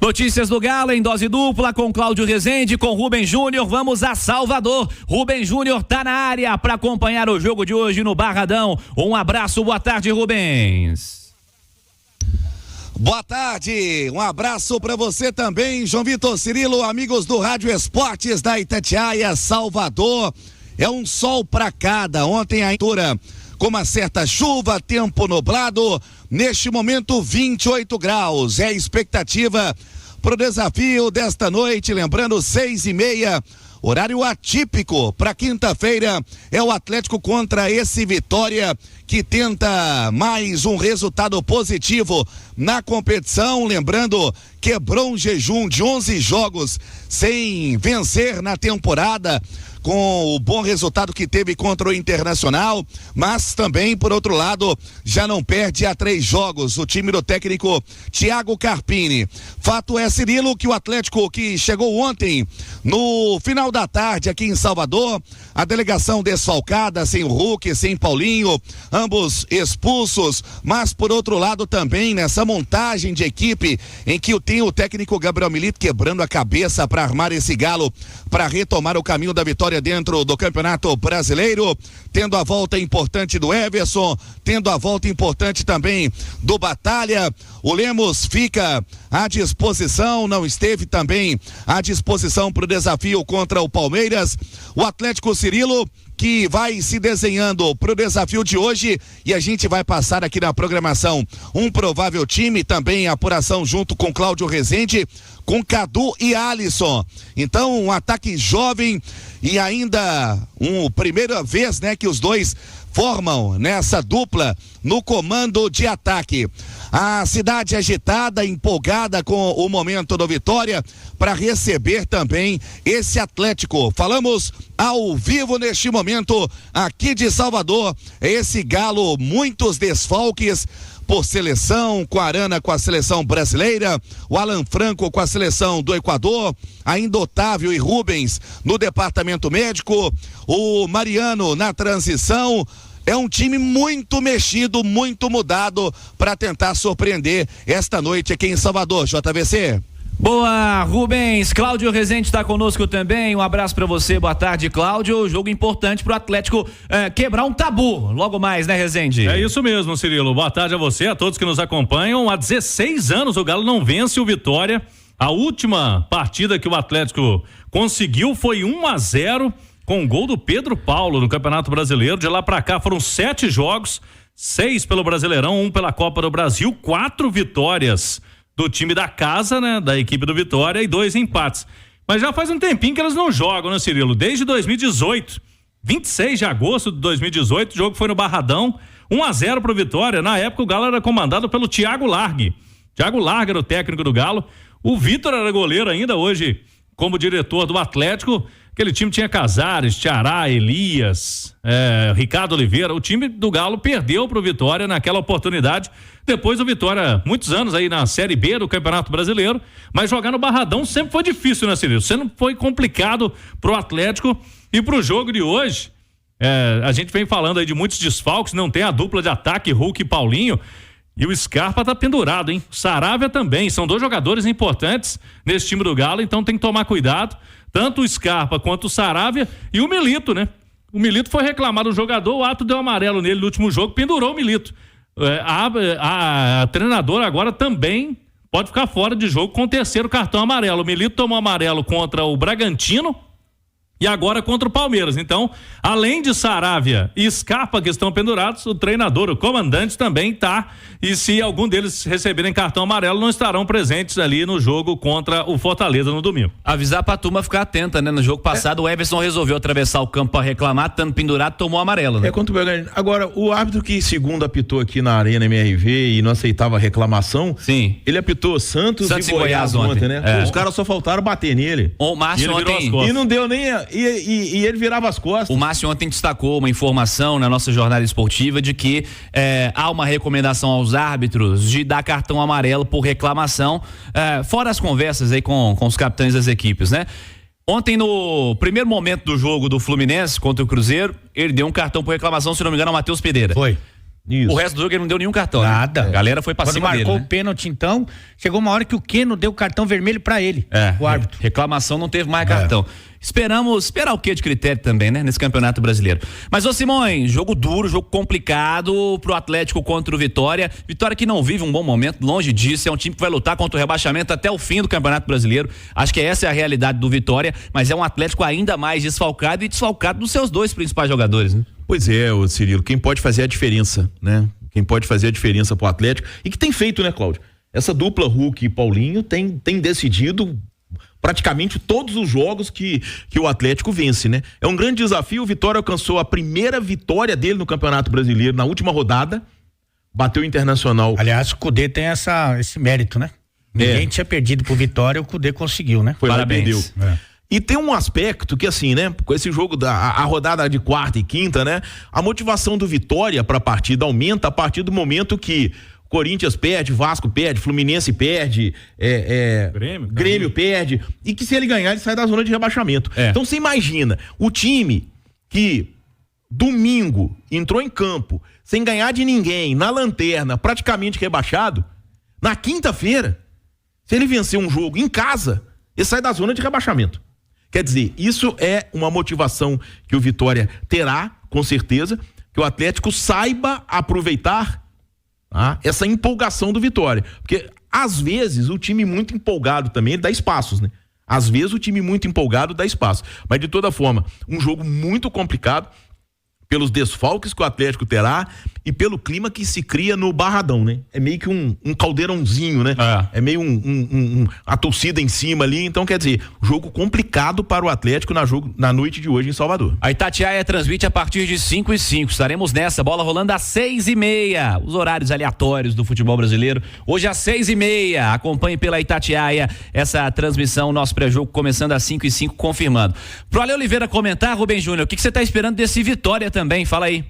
Notícias do Galo em dose dupla com Cláudio Rezende, com Rubem Júnior. Vamos a Salvador. Rubem Júnior tá na área para acompanhar o jogo de hoje no Barradão. Um abraço, boa tarde, Rubens. Boa tarde, um abraço para você também, João Vitor, Cirilo, amigos do Rádio Esportes da Itatiaia, Salvador. É um sol para cada. Ontem a altura com uma certa chuva, tempo nublado. Neste momento 28 graus. É a expectativa pro desafio desta noite, lembrando 6:30. Horário atípico para quinta-feira é o Atlético contra esse Vitória que tenta mais um resultado positivo na competição. Lembrando, quebrou um jejum de 11 jogos sem vencer na temporada, com o bom resultado que teve contra o Internacional, mas também, por outro lado, já não perde há 3 jogos o time do técnico Thiago Carpini. Fato é, Cirilo, que o Atlético, que chegou ontem no final da tarde aqui em Salvador, a delegação desfalcada, sem o Hulk, sem Paulinho, ambos expulsos, mas por outro lado também nessa montagem de equipe em que tem o técnico Gabriel Milito quebrando a cabeça para armar esse Galo, para retomar o caminho da vitória dentro do Campeonato Brasileiro, tendo a volta importante do Everson, tendo a volta importante também do Batalha. O Lemos fica à disposição, não esteve também à disposição para o desafio contra o Palmeiras. O Atlético, Cirilo, que vai se desenhando para o desafio de hoje, e a gente vai passar aqui na programação um provável time, também apuração junto com Cláudio Rezende, com Cadu e Alisson. Então, um ataque jovem e ainda primeira vez, né, que os dois formam nessa dupla no comando de ataque. A cidade agitada, empolgada com o momento do Vitória para receber também esse Atlético. Falamos ao vivo neste momento aqui de Salvador. Esse Galo, muitos desfalques por seleção, com a Arana com a seleção brasileira, o Alan Franco com a seleção do Equador, ainda Otávio e Rubens no departamento médico, o Mariano na transição. É um time muito mexido, muito mudado para tentar surpreender esta noite aqui em Salvador, JVC. Boa, Rubens. Cláudio Rezende está conosco também. Um abraço para você, boa tarde, Cláudio. Jogo importante pro Atlético quebrar um tabu logo mais, né, Rezende? É isso mesmo, Cirilo. Boa tarde a você, a todos que nos acompanham. Há 16 anos o Galo não vence o Vitória. A última partida que o Atlético conseguiu foi 1-0 com o gol do Pedro Paulo no Campeonato Brasileiro. De lá pra cá foram 7 jogos, 6 pelo Brasileirão, 1 pela Copa do Brasil, 4 vitórias do time da casa, né, da equipe do Vitória, e 2 empates. Mas já faz um tempinho que eles não jogam, né, Cirilo? Desde 2018, 26 de agosto de 2018, o jogo foi no Barradão, 1-0 pro Vitória. Na época o Galo era comandado pelo Thiago Largue. Thiago Largue era o técnico do Galo. O Vitor era goleiro ainda, hoje como diretor do Atlético. Aquele time tinha Casares, Tiará, Elias, Ricardo Oliveira. O time do Galo perdeu pro Vitória naquela oportunidade. Depois o Vitória, muitos anos aí na Série B do Campeonato Brasileiro, mas jogar no Barradão sempre foi difícil, né, Cirilo? Sempre foi complicado pro Atlético. E pro jogo de hoje, a gente vem falando aí de muitos desfalques, não tem a dupla de ataque, Hulk e Paulinho. E o Scarpa tá pendurado, hein? Saravia também, são 2 jogadores importantes nesse time do Galo, então tem que tomar cuidado, tanto o Scarpa quanto o Saravia e o Milito, né? O Milito foi reclamado do jogador, o ato deu amarelo nele no último jogo, pendurou o Milito. A treinadora agora também pode ficar fora de jogo com o 3º cartão amarelo. O Milito tomou amarelo contra o Bragantino e agora contra o Palmeiras. Então, além de Saravia e Scarpa que estão pendurados, o treinador, o comandante também tá, e se algum deles receberem cartão amarelo, não estarão presentes ali no jogo contra o Fortaleza no domingo. Avisar pra turma ficar atenta, né? No jogo passado o Everson resolveu atravessar o campo para reclamar, estando pendurado, tomou amarelo, né? Contra o Bragantino. Agora, o árbitro que segundo apitou aqui na Arena MRV e não aceitava a reclamação, sim, ele apitou Santos e Goiás ontem, né? Os caras só faltaram bater nele. O Márcio ontem... E não deu nem... E ele virava as costas. O Márcio ontem destacou uma informação na nossa jornada esportiva de que há uma recomendação aos árbitros de dar cartão amarelo por reclamação, fora as conversas aí com os capitães das equipes, né? Ontem, no primeiro momento do jogo do Fluminense contra o Cruzeiro, ele deu um cartão por reclamação, se não me engano, ao Matheus Pereira. Foi. Isso. O resto do jogo ele não deu nenhum cartão. Nada. Né? A galera foi pra Quando cima marcou dele, né? o pênalti, então, chegou uma hora que o Keno deu cartão vermelho pra ele, o árbitro. Reclamação, não teve mais cartão. Esperar o quê de critério também, né? Nesse Campeonato Brasileiro. Mas, ô Simões, jogo duro, jogo complicado pro Atlético contra o Vitória. Vitória que não vive um bom momento, longe disso. É um time que vai lutar contra o rebaixamento até o fim do Campeonato Brasileiro. Acho que essa é a realidade do Vitória, mas é um Atlético ainda mais desfalcado e desfalcado dos seus dois principais jogadores, né? Pois é, ô Cirilo, quem pode fazer a diferença, né? Quem pode fazer a diferença pro Atlético e que tem feito, né, Cláudio? Essa dupla Hulk e Paulinho tem decidido praticamente todos os jogos que o Atlético vence, né? É um grande desafio. O Vitória alcançou a primeira vitória dele no Campeonato Brasileiro na última rodada, bateu o Internacional. Aliás, o Cudê tem esse mérito, né? Ninguém tinha perdido pro Vitória, o Cudê conseguiu, né? Foi Parabéns. lá e perdeu. E tem um aspecto que, assim, né? Com esse jogo a rodada de quarta e quinta, né? A motivação do Vitória pra partida aumenta a partir do momento que Corinthians perde, Vasco perde, Fluminense perde, Grêmio perde, e que se ele ganhar ele sai da zona de rebaixamento. Então você imagina, o time que domingo entrou em campo sem ganhar de ninguém, na lanterna, praticamente rebaixado, na quinta-feira, se ele vencer um jogo em casa, ele sai da zona de rebaixamento. Quer dizer, isso é uma motivação que o Vitória terá, com certeza, que o Atlético saiba aproveitar essa empolgação do Vitória, porque às vezes o time muito empolgado também ele dá espaços, né? Às vezes o time muito empolgado dá espaço, mas de toda forma, um jogo muito complicado pelos desfalques que o Atlético terá e pelo clima que se cria no Barradão, né? É meio que um caldeirãozinho, né? É meio a torcida em cima ali, então quer dizer, jogo complicado para o Atlético na noite de hoje em Salvador. A Itatiaia transmite a partir de 5h05, estaremos nessa, bola rolando às 6h30, os horários aleatórios do futebol brasileiro, hoje às 6h30, acompanhe pela Itatiaia essa transmissão, nosso pré-jogo começando às 5h05, confirmando. Pro Ale Oliveira comentar, Rubem Júnior, o que você está esperando desse Vitória também, fala aí.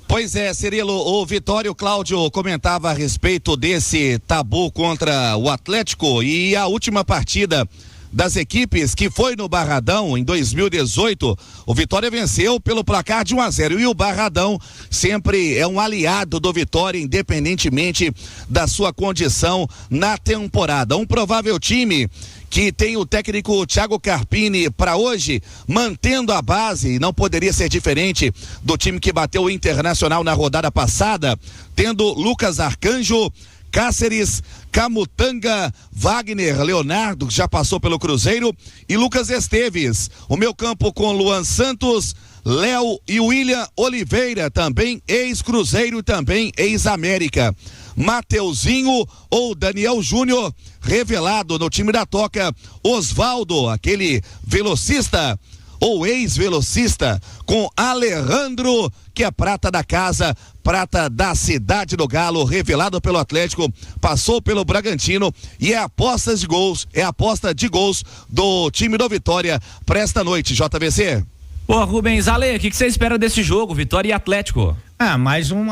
Pois é, Cirilo, o Vitória, o Cláudio comentava a respeito desse tabu contra o Atlético e a última partida das equipes que foi no Barradão em 2018, o Vitória venceu pelo placar de 1-0 e o Barradão sempre é um aliado do Vitória, independentemente da sua condição na temporada. Um provável time que tem o técnico Thiago Carpini para hoje, mantendo a base, não poderia ser diferente do time que bateu o Internacional na rodada passada, tendo Lucas Arcanjo, Cáceres, Camutanga, Wagner, Leonardo, que já passou pelo Cruzeiro, e Lucas Esteves. O meio campo com Luan Santos, Léo e William Oliveira, também ex-Cruzeiro, também ex-América. Mateuzinho ou Daniel Júnior, revelado no time da Toca, Osvaldo, aquele velocista ou ex-velocista, com Alejandro, que é prata da casa, prata da cidade do Galo, revelado pelo Atlético, passou pelo Bragantino e é aposta de gols do time do Vitória para esta noite, JVC. Ô Rubens, Ale, o que você espera desse jogo, Vitória e Atlético? Mais um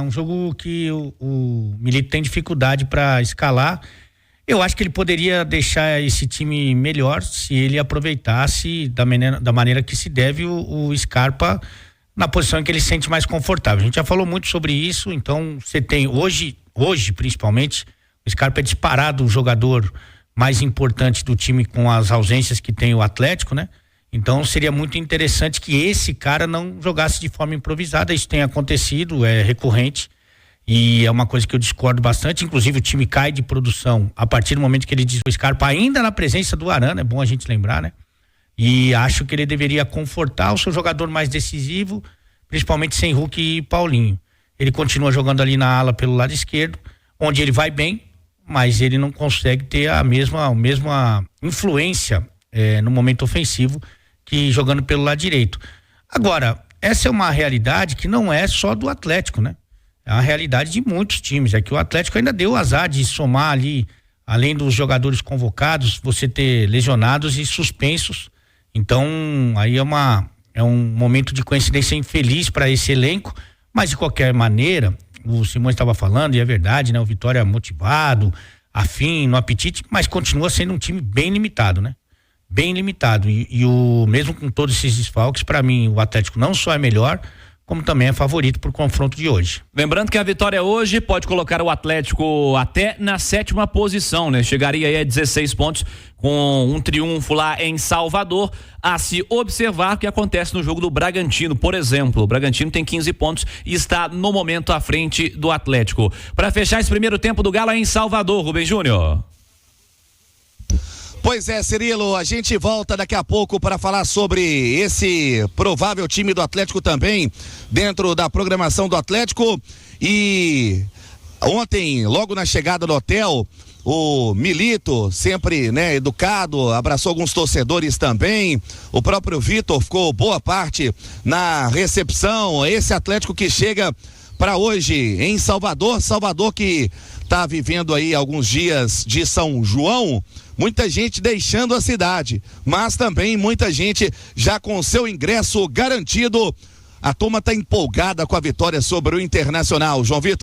jogo que o Milito tem dificuldade para escalar. Eu acho que ele poderia deixar esse time melhor se ele aproveitasse da maneira que se deve o Scarpa na posição em que ele se sente mais confortável. A gente já falou muito sobre isso, então você tem hoje principalmente, o Scarpa é disparado o jogador mais importante do time com as ausências que tem o Atlético, né? Então seria muito interessante que esse cara não jogasse de forma improvisada. Isso tem acontecido, é recorrente e é uma coisa que eu discordo bastante. Inclusive o time cai de produção a partir do momento que ele diz o Scarpa, ainda na presença do Arana, é bom a gente lembrar, né? E acho que ele deveria confortar o seu jogador mais decisivo, principalmente sem Hulk e Paulinho. Ele continua jogando ali na ala pelo lado esquerdo, onde ele vai bem, mas ele não consegue ter a mesma influência no momento ofensivo que jogando pelo lado direito. Agora, essa é uma realidade que não é só do Atlético, né? É uma realidade de muitos times. É que o Atlético ainda deu o azar de somar ali, além dos jogadores convocados, você ter lesionados e suspensos. Então, aí é um momento de coincidência infeliz para esse elenco, mas de qualquer maneira, o Simões estava falando, e é verdade, né? O Vitória motivado, afim, no apetite, mas continua sendo um time bem limitado, né? Bem limitado. E mesmo com todos esses desfalques, para mim, o Atlético não só é melhor, como também é favorito para o confronto de hoje. Lembrando que a vitória hoje pode colocar o Atlético até na 7ª posição, né? Chegaria aí a 16 pontos com um triunfo lá em Salvador. A se observar o que acontece no jogo do Bragantino, por exemplo. O Bragantino tem 15 pontos e está no momento à frente do Atlético. Para fechar esse primeiro tempo do Galo é em Salvador, Rubem Júnior. Pois é, Cirilo, a gente volta daqui a pouco para falar sobre esse provável time do Atlético também, dentro da programação do Atlético. E ontem, logo na chegada do hotel, o Milito, sempre, né, educado, abraçou alguns torcedores também. O próprio Vitor ficou boa parte na recepção. Esse Atlético que chega para hoje em Salvador, que está vivendo aí alguns dias de São João, muita gente deixando a cidade, mas também muita gente já com seu ingresso garantido. A turma está empolgada com a vitória sobre o Internacional, João Vitor.